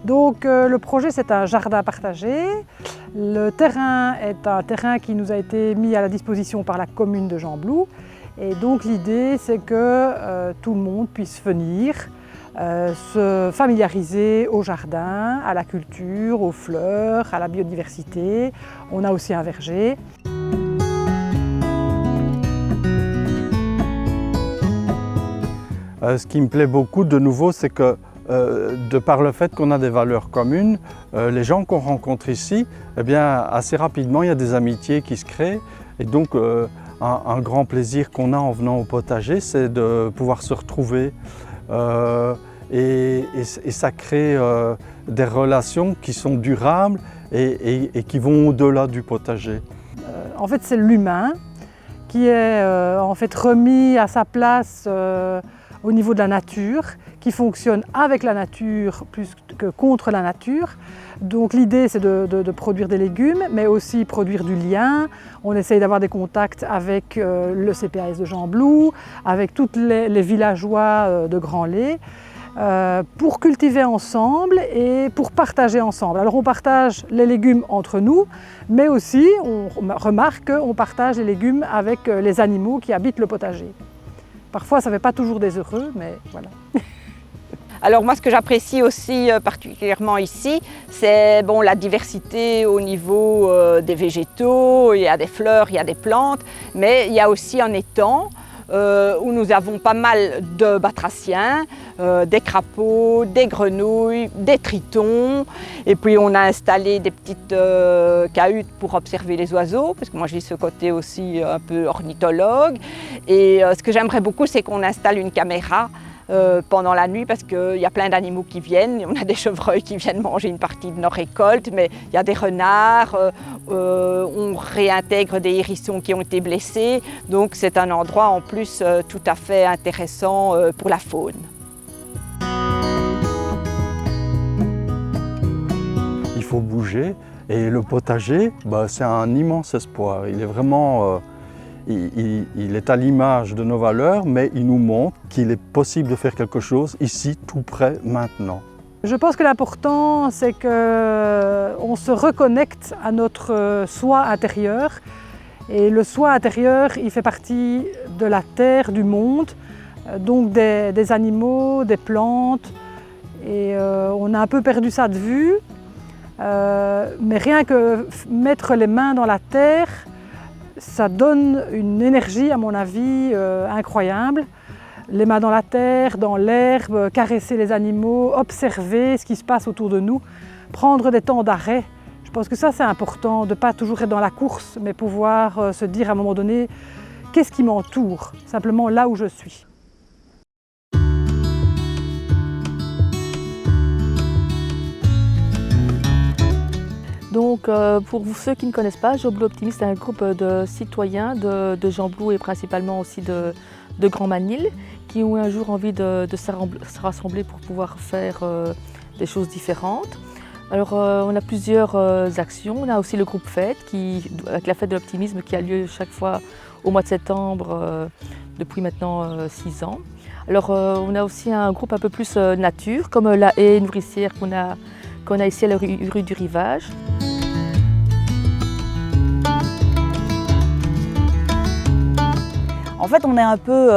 Donc le projet, c'est un jardin partagé. Le terrain est un terrain qui nous a été mis à la disposition par la commune de Gembloux. Et donc l'idée, c'est que tout le monde puisse venir se familiariser au jardin, à la culture, aux fleurs, à la biodiversité. On a aussi un verger. Ce qui me plaît beaucoup de nouveau, c'est que de par le fait qu'on a des valeurs communes, les gens qu'on rencontre ici, eh bien, assez rapidement, il y a des amitiés qui se créent. Et donc, un grand plaisir qu'on a en venant au potager, c'est de pouvoir se retrouver. Et ça crée des relations qui sont durables et qui vont au-delà du potager. En fait, c'est l'humain qui est en fait remis à sa place au niveau de la nature, qui fonctionne avec la nature plus que contre la nature. Donc l'idée, c'est de produire des légumes, mais aussi produire du lien. On essaye d'avoir des contacts avec le CPAS de Gembloux, avec tous les villageois de Grand-Lay, pour cultiver ensemble et pour partager ensemble. Alors on partage les légumes entre nous, mais aussi on remarque qu'on partage les légumes avec les animaux qui habitent le potager. Parfois ça ne fait pas toujours des heureux, mais voilà. Alors moi, ce que j'apprécie aussi particulièrement ici, c'est la diversité au niveau des végétaux. Il y a des fleurs, il y a des plantes, mais il y a aussi un étang où nous avons pas mal de batraciens, des crapauds, des grenouilles, des tritons. Et puis on a installé des petites cahutes pour observer les oiseaux, parce que moi j'ai ce côté aussi un peu ornithologue. Et ce que j'aimerais beaucoup, c'est qu'on installe une caméra pendant la nuit, parce qu'il y a plein d'animaux qui viennent. On a des chevreuils qui viennent manger une partie de nos récoltes, mais il y a des renards, on réintègre des hérissons qui ont été blessés. Donc c'est un endroit en plus tout à fait intéressant pour la faune. Il faut bouger et le potager, c'est un immense espoir. Il est vraiment... Il est à l'image de nos valeurs, mais il nous montre qu'il est possible de faire quelque chose ici, tout près, maintenant. Je pense que l'important, c'est qu'on se reconnecte à notre soi intérieur. Et le soi intérieur, il fait partie de la terre, du monde, donc des animaux, des plantes. Et on a un peu perdu ça de vue. Mais rien que mettre les mains dans la terre, ça donne une énergie, à mon avis, incroyable. Les mains dans la terre, dans l'herbe, caresser les animaux, observer ce qui se passe autour de nous, prendre des temps d'arrêt. Je pense que ça, c'est important, de ne pas toujours être dans la course, mais pouvoir se dire à un moment donné, qu'est-ce qui m'entoure, simplement là où je suis. Donc, pour ceux qui ne connaissent pas, Gembloux Optimiste est un groupe de citoyens de Gembloux et principalement aussi de Grand-Manil qui ont un jour envie de se rassembler pour pouvoir faire des choses différentes. Alors, on a plusieurs actions. On a aussi le groupe Fête, avec la fête de l'optimisme qui a lieu chaque fois au mois de septembre depuis maintenant 6 ans. Alors, on a aussi un groupe un peu plus nature, comme la haie nourricière qu'on a ici à la rue du Rivage. En fait, on est un peu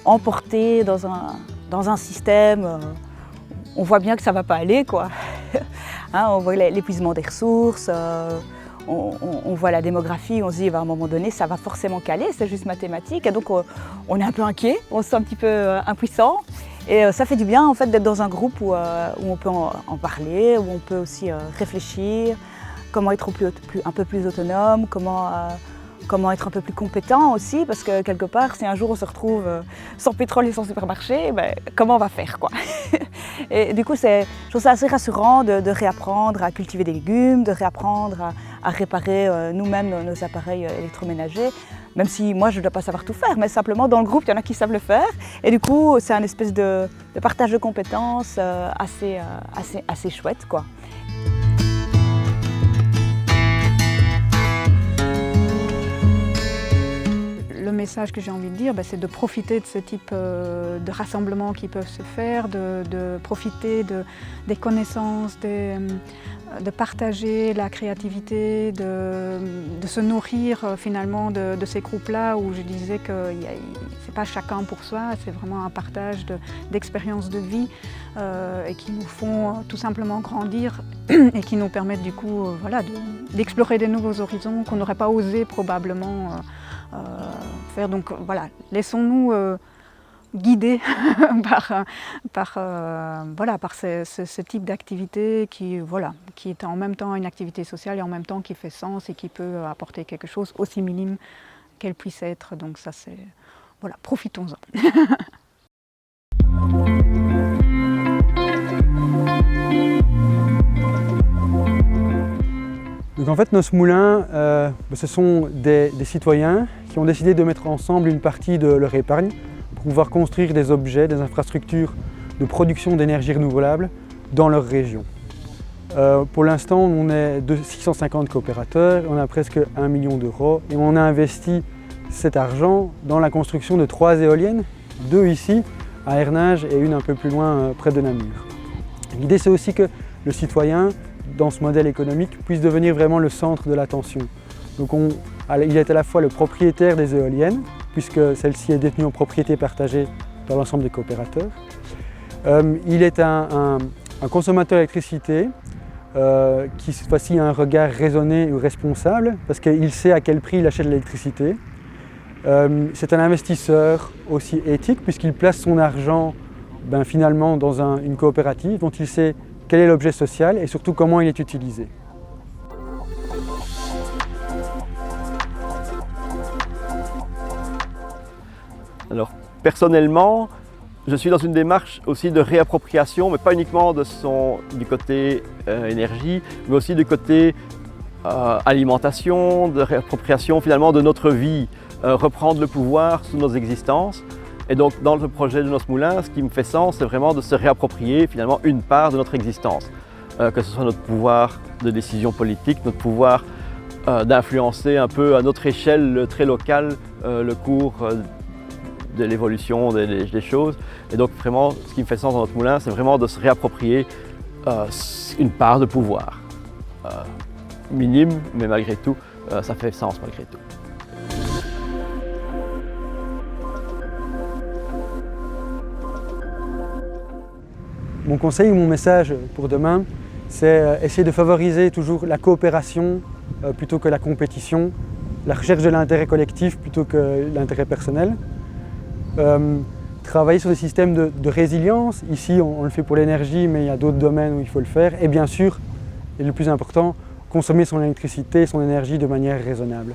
emporté dans un système, on voit bien que ça ne va pas aller, quoi. Hein, on voit l'épuisement des ressources, on voit la démographie, on se dit à un moment donné ça va forcément caler, c'est juste mathématique. Et donc on est un peu inquiet, on se sent un petit peu impuissant. Et ça fait du bien en fait d'être dans un groupe où on peut en parler, où on peut aussi réfléchir, comment être un peu plus autonome, comment être un peu plus compétent aussi, parce que quelque part, si un jour on se retrouve sans pétrole et sans supermarché, comment on va faire, quoi. Et du coup, je trouve ça assez rassurant de réapprendre à cultiver des légumes, de réapprendre à réparer nous-mêmes nos appareils électroménagers, même si moi je ne dois pas savoir tout faire, mais simplement dans le groupe, il y en a qui savent le faire. Et du coup, c'est un espèce de partage de compétences assez chouette, quoi. Le message que j'ai envie de dire, c'est de profiter de ce type de rassemblements qui peuvent se faire, de profiter des connaissances, de partager la créativité, de se nourrir finalement de ces groupes-là où je disais que c'est pas chacun pour soi, c'est vraiment un partage d'expériences de vie et qui nous font tout simplement grandir et qui nous permettent du coup d'explorer des nouveaux horizons qu'on n'aurait pas osé probablement faire. Donc voilà, laissons-nous guidés par ce type d'activité qui est en même temps une activité sociale et en même temps qui fait sens et qui peut apporter quelque chose aussi minime qu'elle puisse être. Donc ça c'est... Voilà, profitons-en. Donc en fait, Nos Moulins, ce sont des citoyens qui ont décidé de mettre ensemble une partie de leur épargne pour pouvoir construire des objets, des infrastructures de production d'énergie renouvelable dans leur région. Pour l'instant, on est de 650 coopérateurs, on a presque 1 million d'euros et on a investi cet argent dans la construction de 3 éoliennes, 2 ici à Hernage et une un peu plus loin près de Namur. L'idée c'est aussi que le citoyen, dans ce modèle économique, puisse devenir vraiment le centre de l'attention. Donc il est à la fois le propriétaire des éoliennes, puisque celle-ci est détenue en propriété partagée dans l'ensemble des coopérateurs. Il est un consommateur d'électricité qui cette fois-ci a un regard raisonné ou responsable, parce qu'il sait à quel prix il achète l'électricité. C'est un investisseur aussi éthique, puisqu'il place son argent finalement dans une coopérative dont il sait quel est l'objet social et surtout comment il est utilisé. Alors personnellement, je suis dans une démarche aussi de réappropriation, mais pas uniquement du côté énergie, mais aussi du côté alimentation, de réappropriation finalement de notre vie, reprendre le pouvoir sous nos existences. Et donc dans le projet de Nos Moulins, ce qui me fait sens, c'est vraiment de se réapproprier finalement une part de notre existence, que ce soit notre pouvoir de décision politique, notre pouvoir d'influencer un peu à notre échelle très locale le cours de l'évolution des choses. Et donc vraiment, ce qui me fait sens dans Notre Moulin, c'est vraiment de se réapproprier une part de pouvoir. Minime, mais malgré tout, ça fait sens malgré tout. Mon conseil ou mon message pour demain, c'est essayer de favoriser toujours la coopération plutôt que la compétition, la recherche de l'intérêt collectif plutôt que l'intérêt personnel. Travailler sur des systèmes de résilience. Ici, on le fait pour l'énergie, mais il y a d'autres domaines où il faut le faire. Et bien sûr, et le plus important, consommer son électricité et son énergie de manière raisonnable.